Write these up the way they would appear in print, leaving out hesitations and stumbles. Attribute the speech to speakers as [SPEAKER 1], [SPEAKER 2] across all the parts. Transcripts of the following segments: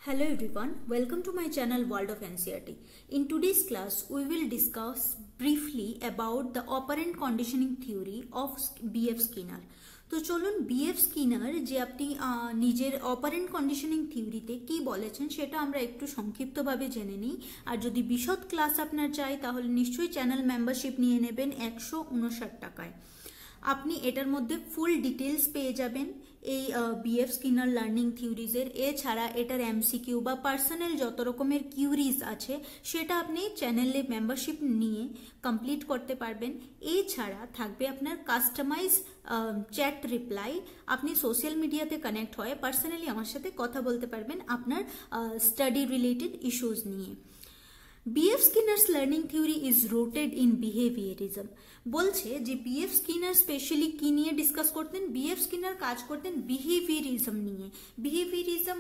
[SPEAKER 1] Hello everyone, welcome to my channel World of NCERT. In today's class, we will discuss briefly about the operant conditioning theory of B.F. Skinner. তো চলুন B.F. Skinner যে আপনি নিজের operant conditioning থিওরিতে কি বলেছেন সেটা আমরা একটু সংক্ষিপ্তভাবে জেনে নিই। আর যদি বিশদ ক্লাস আপনার চাই তাহলে নিশ্চয়ই চ্যানেল মেম্বারশিপ নিয়ে নেবেন 159 টাকায়। আপনি এটার মধ্যে ফুল ডিটেলস পেয়ে যাবেন এই B.F. Skinner লার্নিং থিওরিজের। এছাড়া এটার এমসিকিউ বা পার্সোনাল যত রকমের কিউরিজ আছে সেটা আপনি চ্যানেলে মেম্বারশিপ নিয়ে কমপ্লিট করতে পারবেন। এছাড়া থাকবে আপনার কাস্টমাইজ চ্যাট রিপ্লাই, আপনি সোশ্যাল মিডিয়াতে কানেক্ট হয়ে পার্সোনালি আমার সাথে কথা বলতে পারবেন আপনার স্টাডি রিলেটেড ইস্যুস নিয়ে। B.F. Skinner's learning theory is rooted in behaviorism. বলছে যে B.F. Skinner স্পেশালি কি নিয়ে ডিসকাস করতেন? B.F. Skinner কাজ করতেন বিহেভিয়ারিজম নিয়ে। বিহেভিয়ারিজম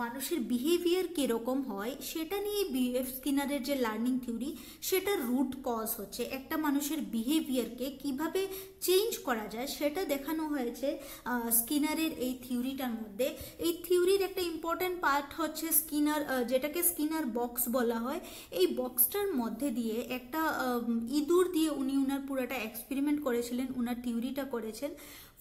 [SPEAKER 1] মানুষের বিহেভিয়ার কিরকম হয় সেটা নিয়ে B.F. Skinner'ের যে লার্নিং থিওরি সেটার রুট কজ হচ্ছে একটা মানুষের বিহেভিয়ারকে কিভাবে চেঞ্জ করা যায় সেটা দেখানো হয়েছে স্কিনারের এই থিওরিটার মধ্যে। এই থিওরির একটা ইম্পর্টেন্ট পার্ট হচ্ছে স্কিনার, যেটাকে স্কিনার বক্স বলা হয়। এই বক্সটার মধ্যে দিয়ে একটা ইঁদুর দিয়ে উনি উনার পুরোটা এক্সপেরিমেন্ট করেছিলেন, উনার থিওরিটা করেছেন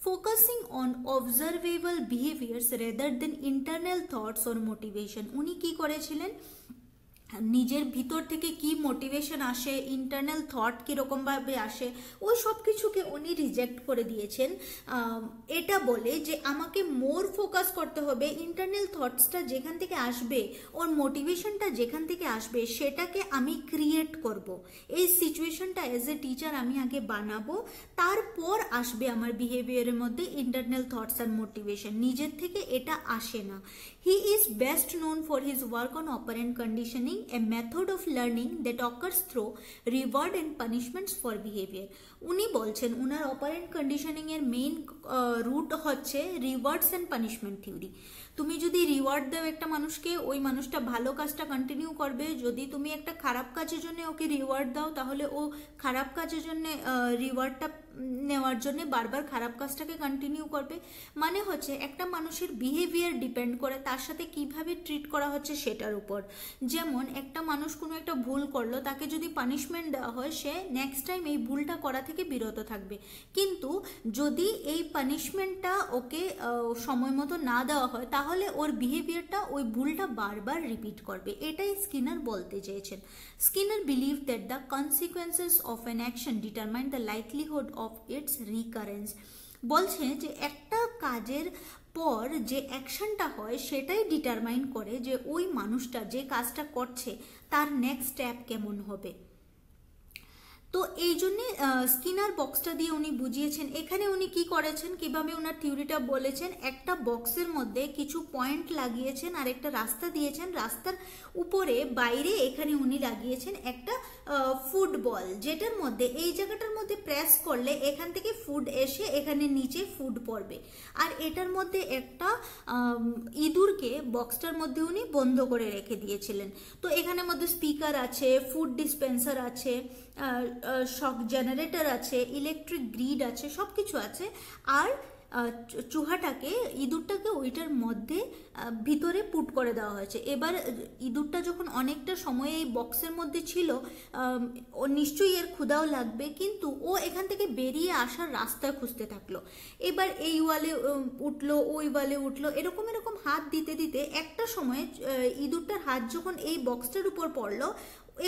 [SPEAKER 1] focusing on observable behaviours rather than internal thoughts or motivation. উনি কি করেছিলেন, নিজের ভিতর থেকে কি মোটিভেশন আসে, ইন্টারনাল থট কীরকমভাবে আসে, ওই সব কিছুকে উনি রিজেক্ট করে দিয়েছেন। এটা বলে যে আমাকে মোর ফোকাস করতে হবে ইন্টারনাল থটসটা যেখান থেকে আসবে, ওর মোটিভেশনটা যেখান থেকে আসবে সেটাকে আমি ক্রিয়েট করব। এই সিচুয়েশনটা অ্যাজ এ টিচার আমি আগে বানাবো, তারপর আসবে আমার বিহেভিয়ারের মধ্যে ইন্টারনাল থটস আর মোটিভেশন। নিজের থেকে এটা আসে না। He is best known for his work on operant conditioning, a method of learning that occurs through reward and punishments for behavior. উনি বলছেন উনার অপারেন্ট কন্ডিশনিং এর মেইন রুট হচ্ছে রিওয়ার্ডস এন্ড পানিশমেন্ট থিওরি। তুমি যদি রিওয়ার্ড দাও একটা মানুষকে, ওই মানুষটা ভালো কাজটা কন্টিনিউ করবে। যদি তুমি একটা খারাপ কাজের জন্য ওকে রিওয়ার্ড দাও তাহলে ও খারাপ কাজের জন্য রিওয়ার্ডটা নেওয়ার জন্য বারবার খারাপ কাজটাকে কন্টিনিউ করবে। মানে হচ্ছে একটা মানুষের বিহেভিয়ার ডিপেন্ড করে তার সাথে কিভাবে ট্রিট করা হচ্ছে সেটার উপর। যেমন একটা মানুষ কোনো একটা ভুল করলো, তাকে যদি পানিশমেন্ট দেওয়া হয় সে নেক্সট টাইম এই ভুলটা করা থেকে বিরত থাকবে। কিন্তু যদি এই পানিশমেন্টটা ওকে সময় মতো না দেওয়া হয় তাহলে ওর বিহেভিয়ারটা ওই ভুলটা বারবার রিপিট করবে। এটাই স্কিনার বলতে চেয়েছেন। Skinner believe that the consequences of an action determine the likelihood of its recurrence. বলছে যে একটা কাজের পর যে অ্যাকশনটা হয় সেটাই ডিটারমাইন করে যে ওই মানুষটা যে কাজটা করছে তার নেক্সট স্টেপ কেমন হবে। তো এই জন্যে স্কিনার বক্সটা দিয়ে উনি বুঝিয়েছেন। এখানে উনি কি করেছেন, কিভাবে ওনার থিওরিটা বলেছেন, একটা বক্সের মধ্যে কিছু পয়েন্ট লাগিয়েছেন আর একটা রাস্তা দিয়েছেন। রাস্তার উপরে বাইরে এখানে উনি লাগিয়েছেন একটা ফুটবল, যেটার মধ্যে এই জায়গাটার মধ্যে প্রেস করলে এখান থেকে ফুড এসে এখানে নিচে ফুড পড়বে। আর এটার মধ্যে একটা ইঁদুরকে বক্সটার মধ্যে উনি বন্ধ করে রেখে দিয়েছিলেন। তো এখানের মধ্যে স্পিকার আছে, ফুড ডিসপেন্সার আছে, শক জেনারেটর আছে, ইলেকট্রিক গ্রিড আছে, সব কিছু আছে। আর চুহাটাকে, ইঁদুরটাকে ওইটার মধ্যে ভিতরে পুট করে দেওয়া হয়েছে। এবার ইঁদুরটা যখন অনেকটা সময় এই বক্সের মধ্যে ছিল, ও নিশ্চয়ই এর ক্ষুধাও লাগবে, কিন্তু ও এখান থেকে বেরিয়ে আসার রাস্তা খুঁজতে থাকলো। এবার এই ওয়ালে উঠলো, ওই ওয়ালে উঠলো, এরকম এরকম হাত দিতে দিতে একটা সময় ইঁদুরটার হাত যখন এই বক্সটার উপর পড়লো,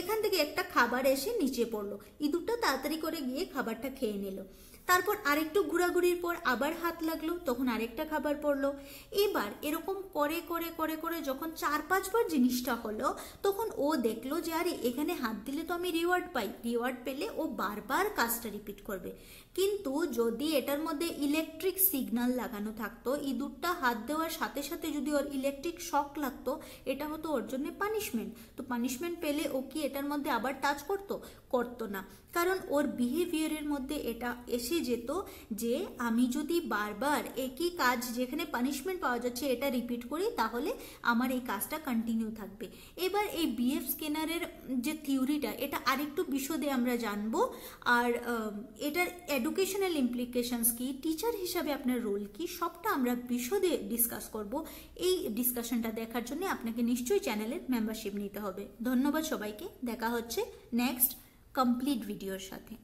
[SPEAKER 1] এখান থেকে একটা খাবার এসে নিচে পড়লো। ইঁদুরটা তাড়াতাড়ি করে গিয়ে খাবারটা খেয়ে নিল। তারপর আরেকটু ঘোরাঘুরির পর আবার হাত লাগলো, তখন আরেকটা খাবার পড়লো। এবার এরকম করে করে করে করে যখন 4-5 বার জিনিসটা হলো, তখন ও দেখলো যে আরে এখানে হাত দিলে তো আমি রিওয়ার্ড পাই, রিওয়ার্ড পেলে ও বারবার কাজটা রিপিট করবে। কিন্তু যদি এটার মধ্যে ইলেকট্রিক সিগন্যাল লাগানো থাকতো, ইঁদুরটা হাত দেওয়ার সাথে সাথে যদি ওর ইলেকট্রিক শক লাগতো, এটা হতো ওর জন্য পানিশমেন্ট। তো পানিশমেন্ট পেলে ও কি এটার মধ্যে আবার টাচ করতো? করতো না, কারণ ওর বিহেভিয়ারের মধ্যে এটা এসে বোঝে যেত যে আমি যদি বারবার একই কাজ যেখানে পানিশমেন্ট পাওয়া যাচ্ছে এটা রিপিট করি তাহলে আমার এই কাজটা কন্টিনিউ থাকবে। এবার এই বিএফ স্কিনারের যে থিওরিটা এটা আরেকটু বিশদে আমরা জানবো, আর এটার এডুকেশনাল ইমপ্লিকেশনস কি, টিচার হিসাবে আপনার রোল কি, সবটা আমরা বিশদে ডিসকাস করব। এই ডিসকাশনটা দেখার জন্য আপনাকে নিশ্চয়ই চ্যানেলের মেম্বারশিপ নিতে হবে। ধন্যবাদ সবাইকে, দেখা হচ্ছে নেক্সট কমপ্লিট ভিডিওর সাথে।